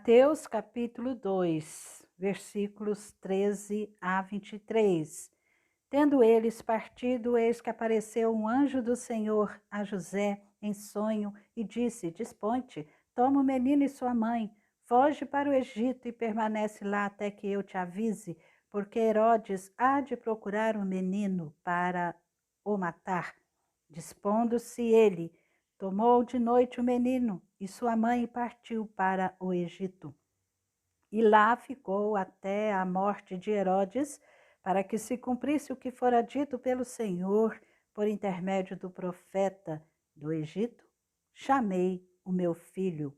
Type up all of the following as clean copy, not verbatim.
Mateus capítulo 2, versículos 13 a 23. Tendo eles partido, eis que apareceu um anjo do Senhor a José em sonho e disse: Desponte, toma o menino e sua mãe, foge para o Egito e permanece lá até que eu te avise, porque Herodes há de procurar o menino para o matar. Dispondo-se ele, tomou de noite o menino e sua mãe e partiu para o Egito. E lá ficou até a morte de Herodes, para que se cumprisse o que fora dito pelo Senhor por intermédio do profeta: do Egito chamei o meu filho.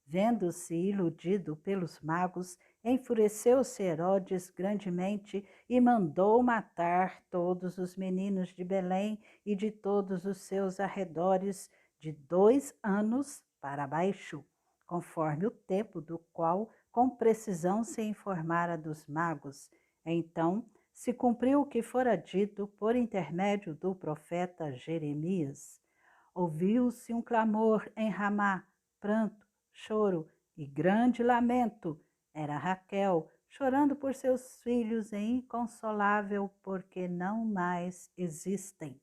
Vendo-se iludido pelos magos, enfureceu-se Herodes grandemente e mandou matar todos os meninos de Belém e de todos os seus arredores, de 2 anos para baixo, conforme o tempo do qual com precisão se informara dos magos. Então se cumpriu o que fora dito por intermédio do profeta Jeremias. Ouviu-se um clamor em Ramá, pranto, choro e grande lamento. Era Raquel, chorando por seus filhos e inconsolável, porque não mais existem.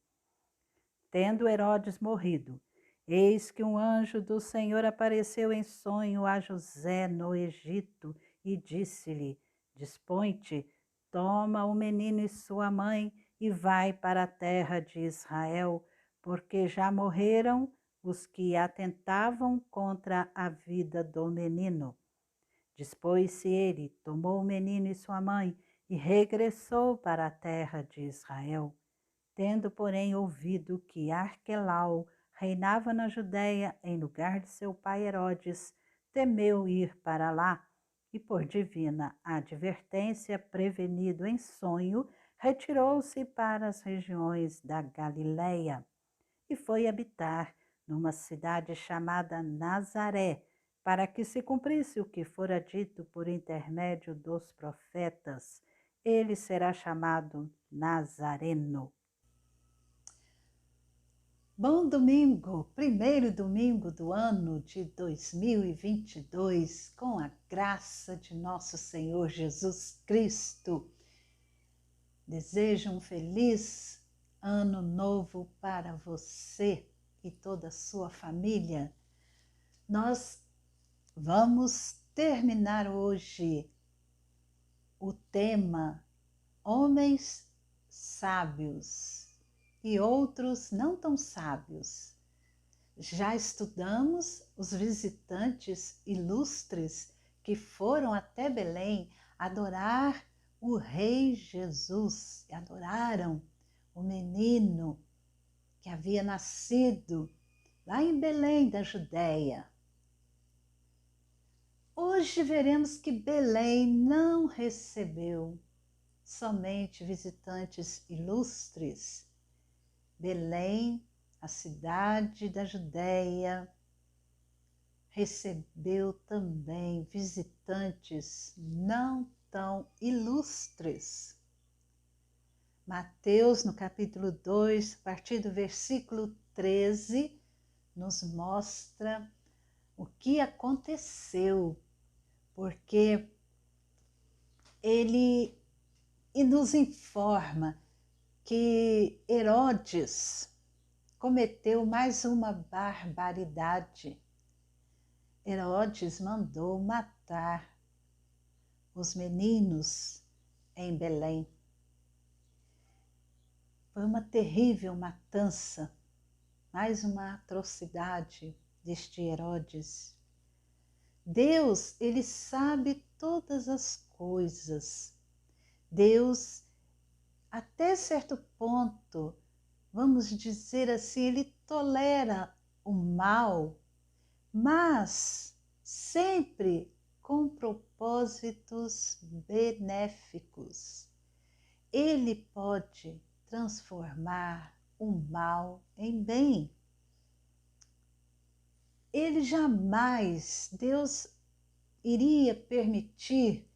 Tendo Herodes morrido, eis que um anjo do Senhor apareceu em sonho a José no Egito e disse-lhe: Desponte, toma o menino e sua mãe e vai para a terra de Israel, porque já morreram os que atentavam contra a vida do menino. Dispôs-se ele, tomou o menino e sua mãe e regressou para a terra de Israel. Tendo, porém, ouvido que Arquelau reinava na Judéia em lugar de seu pai Herodes, temeu ir para lá e, por divina advertência, prevenido em sonho, retirou-se para as regiões da Galiléia e foi habitar numa cidade chamada Nazaré, para que se cumprisse o que fora dito por intermédio dos profetas: ele será chamado Nazareno. Bom domingo, primeiro domingo do ano de 2022, com a graça de nosso Senhor Jesus Cristo. Desejo um feliz ano novo para você e toda a sua família. Nós vamos terminar hoje o tema Homens Sábios e outros não tão sábios. Já estudamos os visitantes ilustres que foram até Belém adorar o Rei Jesus, adoraram o menino que havia nascido lá em Belém da Judéia. Hoje veremos que Belém não recebeu somente visitantes ilustres. Belém, a cidade da Judéia, recebeu também visitantes não tão ilustres. Mateus, no capítulo 2, a partir do versículo 13, nos mostra o que aconteceu, porque ele nos informa que Herodes cometeu mais uma barbaridade. Herodes mandou matar os meninos em Belém. Foi uma terrível matança, mais uma atrocidade deste Herodes. Deus, ele sabe todas as coisas. Deus, até certo ponto, vamos dizer assim, ele tolera o mal, mas sempre com propósitos benéficos. Ele pode transformar o mal em bem. Ele jamais, Deus iria permitir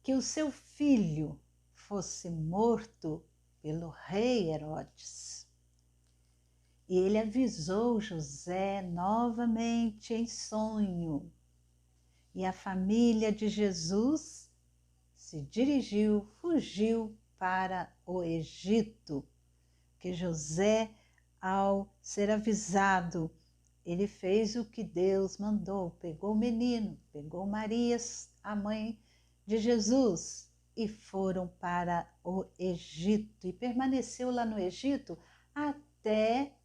que o seu filho fosse morto pelo rei Herodes. E ele avisou José novamente em sonho e a família de Jesus fugiu para o Egito, que José, ao ser avisado, ele fez o que Deus mandou, pegou o menino, pegou Maria, a mãe de Jesus, e foram para o Egito, e permaneceu lá no Egito até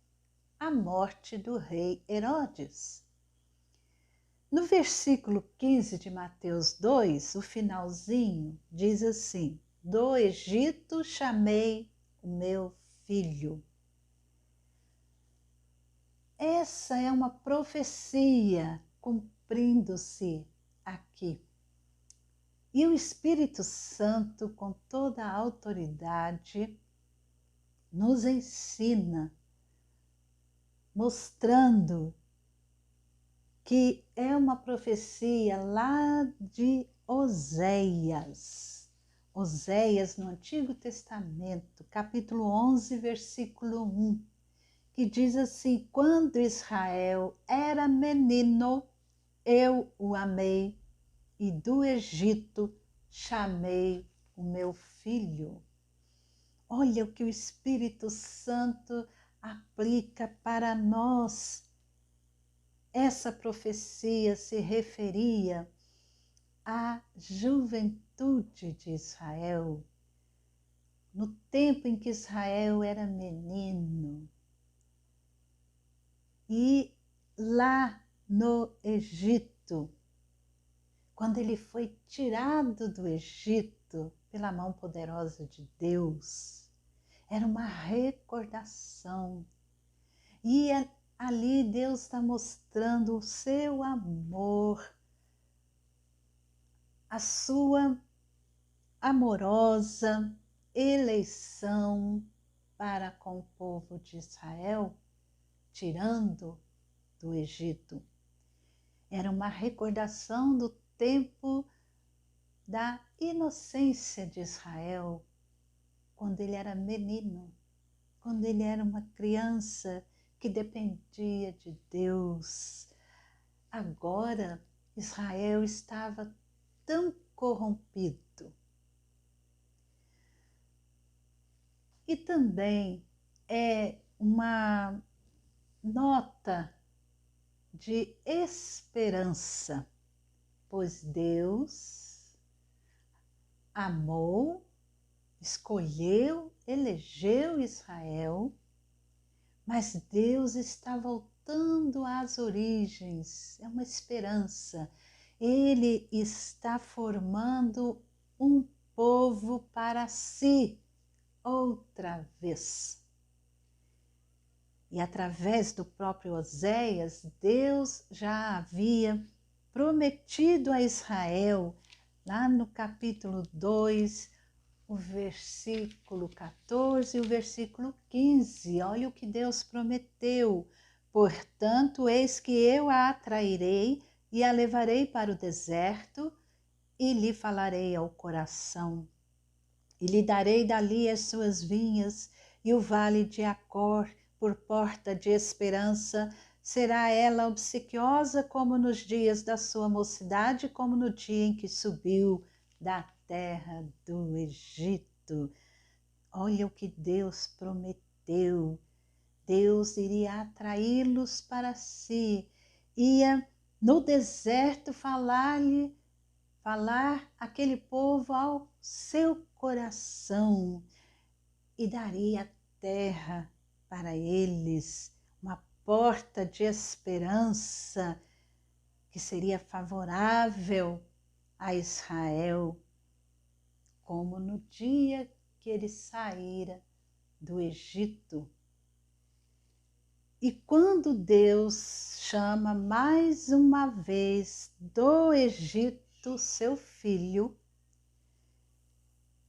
a morte do rei Herodes. No versículo 15 de Mateus 2, o finalzinho, diz assim: do Egito chamei o meu filho. Essa é uma profecia cumprindo-se aqui. E o Espírito Santo, com toda a autoridade, nos ensina, mostrando que é uma profecia lá de Oséias. Oséias, no Antigo Testamento, capítulo 11, versículo 1, que diz assim: quando Israel era menino, eu o amei, e do Egito chamei o meu filho. Olha o que o Espírito Santo aplica para nós. Essa profecia se referia à juventude de Israel, no tempo em que Israel era menino. E lá no Egito, quando ele foi tirado do Egito pela mão poderosa de Deus, era uma recordação. E ali Deus está mostrando o seu amor, a sua amorosa eleição para com o povo de Israel, tirando do Egito. Era uma recordação do tempo da inocência de Israel, quando ele era menino, quando ele era uma criança que dependia de Deus. Agora, Israel estava tão corrompido. E também é uma nota de esperança, pois Deus amou, escolheu, elegeu Israel, mas Deus está voltando às origens, é uma esperança. Ele está formando um povo para si outra vez. E através do próprio Oséias, Deus já havia prometido a Israel, lá no capítulo 2, o versículo 14 e o versículo 15. Olha o que Deus prometeu. Portanto, eis que eu a atrairei e a levarei para o deserto e lhe falarei ao coração. E lhe darei dali as suas vinhas e o vale de Acor por porta de esperança. Será ela obsequiosa como nos dias da sua mocidade, como no dia em que subiu da terra do Egito. Olha o que Deus prometeu. Deus iria atraí-los para si, ia no deserto falar aquele povo ao seu coração e daria terra para eles, uma porta de esperança que seria favorável a Israel, como no dia que ele saíra do Egito. E quando Deus chama mais uma vez do Egito seu filho,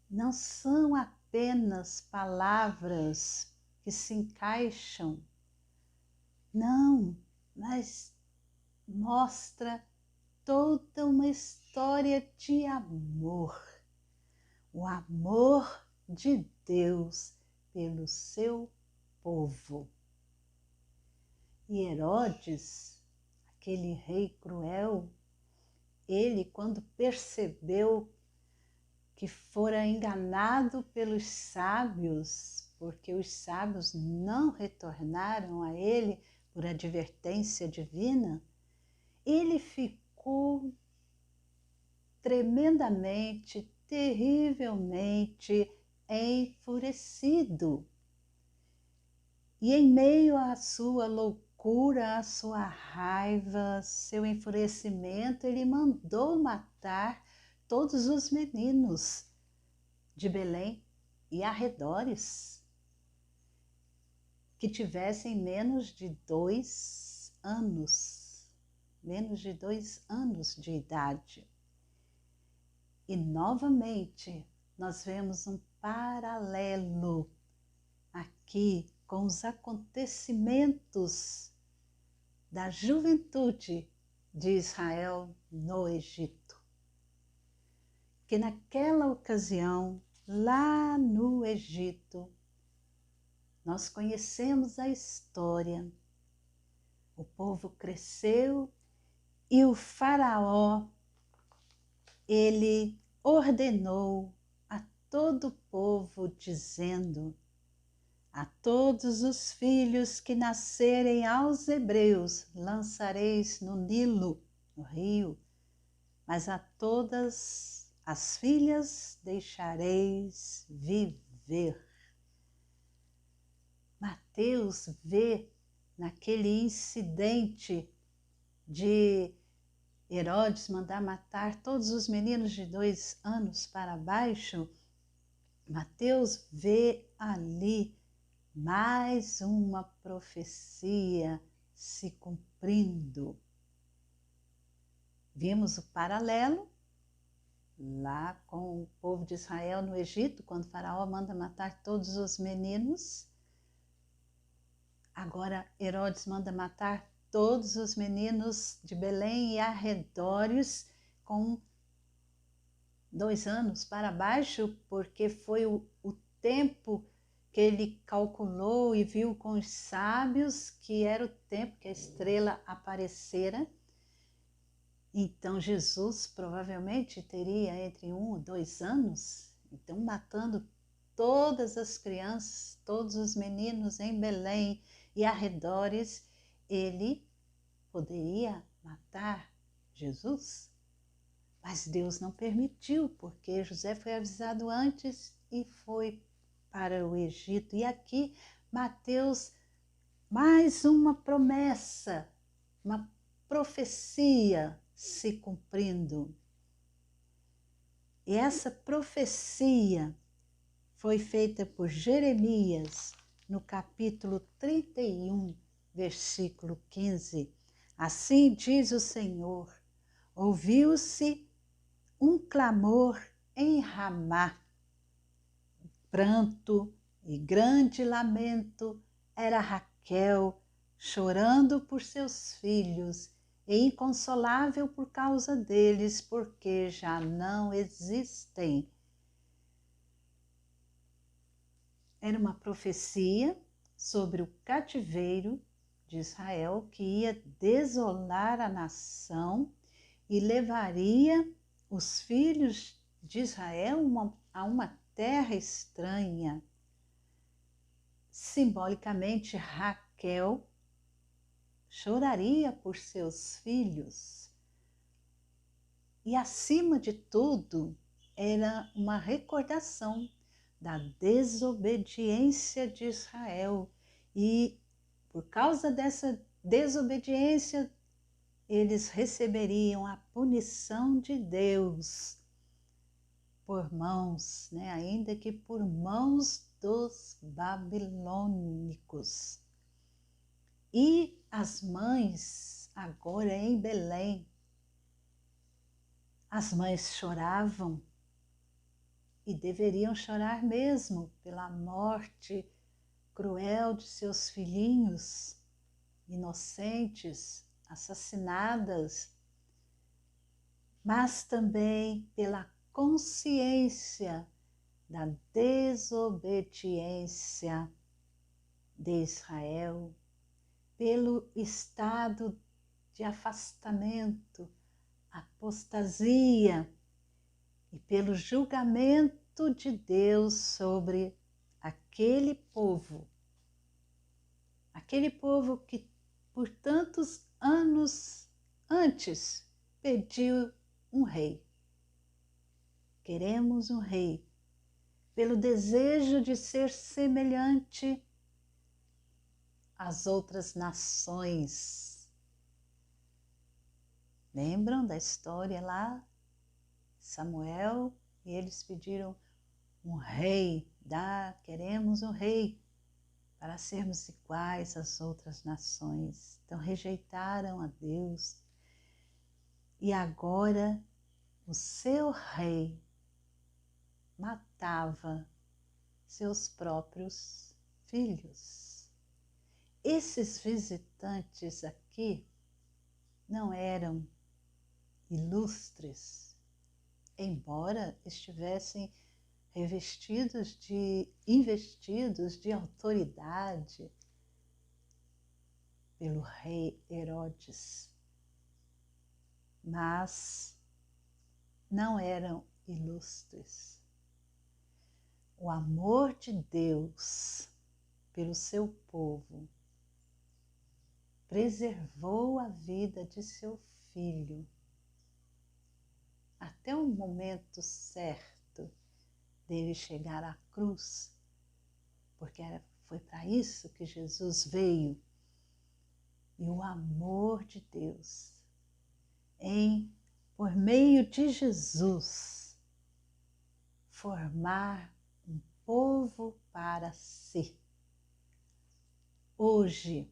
não são apenas palavras que se encaixam, não, mas mostra toda uma história de amor, o amor de Deus pelo seu povo. E Herodes, aquele rei cruel, ele, quando percebeu que fora enganado pelos sábios, porque os sábios não retornaram a ele por advertência divina, ele ficou tremendamente, terrivelmente enfurecido. E em meio à sua loucura, à sua raiva, seu enfurecimento, ele mandou matar todos os meninos de Belém e arredores que tivessem menos de 2 anos, de idade. E novamente nós vemos um paralelo aqui com os acontecimentos da juventude de Israel no Egito. Que naquela ocasião, lá no Egito, nós conhecemos a história. O povo cresceu e o faraó, ele ordenou a todo o povo, dizendo: a todos os filhos que nascerem aos hebreus lançareis no Nilo, no rio, mas a todas as filhas deixareis viver. Mateus vê naquele incidente de Herodes mandar matar todos os meninos de 2 anos para baixo, Mateus vê ali mais uma profecia se cumprindo. Vimos o paralelo lá com o povo de Israel no Egito, quando o faraó manda matar todos os meninos. Agora Herodes manda matar todos os meninos de Belém e arredores com 2 anos para baixo, porque foi o tempo que ele calculou e viu com os sábios que era o tempo que a estrela aparecera. Então Jesus provavelmente teria entre 1 e 2 anos, então matando todas as crianças, todos os meninos em Belém e arredores, ele poderia matar Jesus? Mas Deus não permitiu, porque José foi avisado antes e foi para o Egito. E aqui Mateus, mais uma promessa, uma profecia se cumprindo. E essa profecia foi feita por Jeremias no capítulo 31, versículo 15. Assim diz o Senhor: ouviu-se um clamor em Ramá, pranto e grande lamento, era Raquel chorando por seus filhos e inconsolável por causa deles, porque já não existem. Era uma profecia sobre o cativeiro de Israel que ia desolar a nação e levaria os filhos de Israel a uma terra estranha. Simbolicamente, Raquel choraria por seus filhos. E, acima de tudo, era uma recordação da desobediência de Israel. E, por causa dessa desobediência, eles receberiam a punição de Deus por mãos, ainda que por mãos dos babilônicos. E as mães, agora em Belém, as mães choravam e deveriam chorar mesmo pela morte cruel de seus filhinhos inocentes, assassinadas, mas também pela consciência da desobediência de Israel, pelo estado de afastamento, apostasia e pelo julgamento de Deus sobre aquele povo que por tantos anos antes pediu um rei. Queremos um rei, pelo desejo de ser semelhante às outras nações. Lembram da história lá? Samuel e eles pediram um rei, queremos um rei para sermos iguais às outras nações. Então rejeitaram a Deus e agora o seu rei matava seus próprios filhos. Esses visitantes aqui não eram ilustres, embora estivessem investidos de autoridade pelo rei Herodes, mas não eram ilustres. O amor de Deus pelo seu povo preservou a vida de seu filho até o momento certo dele chegar à cruz, porque foi para isso que Jesus veio. E o amor de Deus por meio de Jesus, formar um povo para si. Hoje,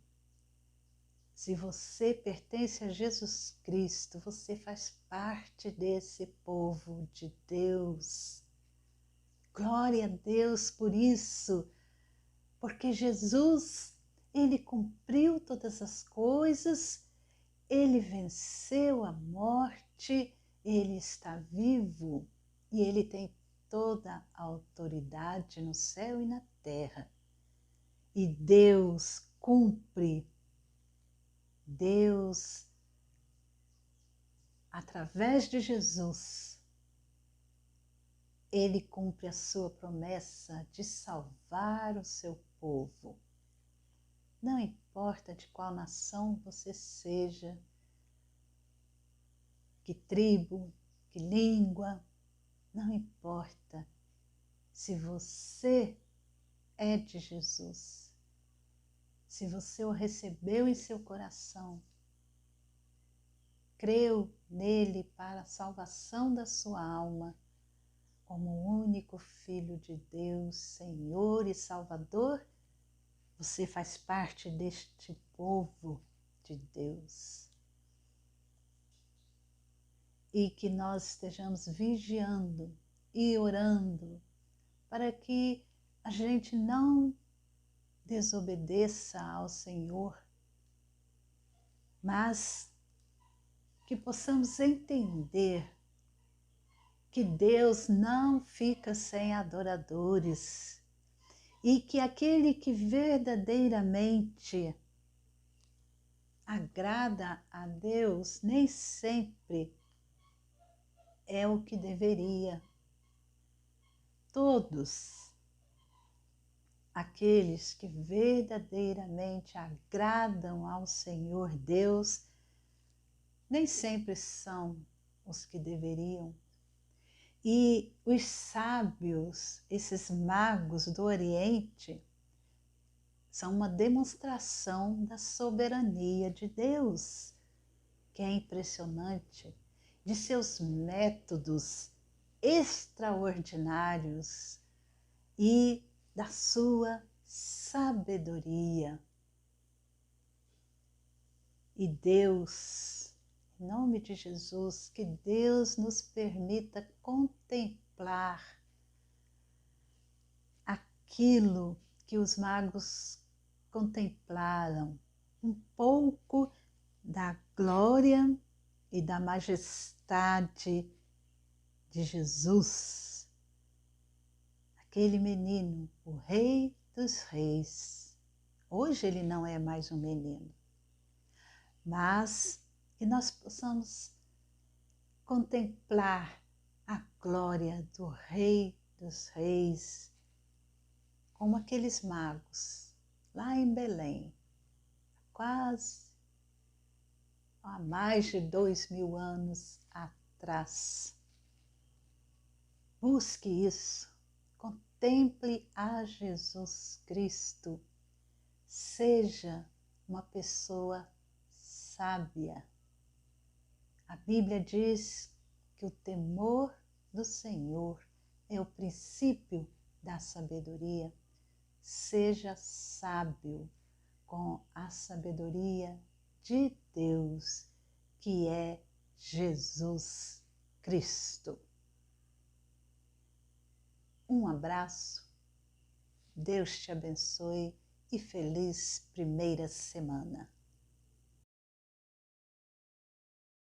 se você pertence a Jesus Cristo, você faz parte desse povo de Deus. Glória a Deus por isso, porque Jesus, ele cumpriu todas as coisas, ele venceu a morte, ele está vivo e ele tem toda a autoridade no céu e na terra. E Deus cumpre. Deus, através de Jesus, ele cumpre a sua promessa de salvar o seu povo. Não importa de qual nação você seja, que tribo, que língua, não importa. Se você é de Jesus, se você o recebeu em seu coração, creu nele para a salvação da sua alma, como o único Filho de Deus, Senhor e Salvador, você faz parte deste povo de Deus. E que nós estejamos vigiando e orando para que a gente não desobedeça ao Senhor, mas que possamos entender que Deus não fica sem adoradores e que aquele que verdadeiramente agrada a Deus nem sempre é o que deveria. Todos aqueles que verdadeiramente agradam ao Senhor Deus nem sempre são os que deveriam. E os sábios, esses magos do Oriente, são uma demonstração da soberania de Deus, que é impressionante, de seus métodos extraordinários e da sua sabedoria. E Deus, em nome de Jesus, que Deus nos permita contemplar aquilo que os magos contemplaram, um pouco da glória e da majestade de Jesus, aquele menino, o Rei dos Reis. Hoje ele não é mais um menino, mas que nós possamos contemplar a glória do Rei dos Reis, como aqueles magos lá em Belém, quase há mais de 2000 anos atrás. Busque isso, contemple a Jesus Cristo, seja uma pessoa sábia. A Bíblia diz que o temor do Senhor é o princípio da sabedoria. Seja sábio com a sabedoria de Deus, que é Jesus Cristo. Um abraço, Deus te abençoe e feliz primeira semana.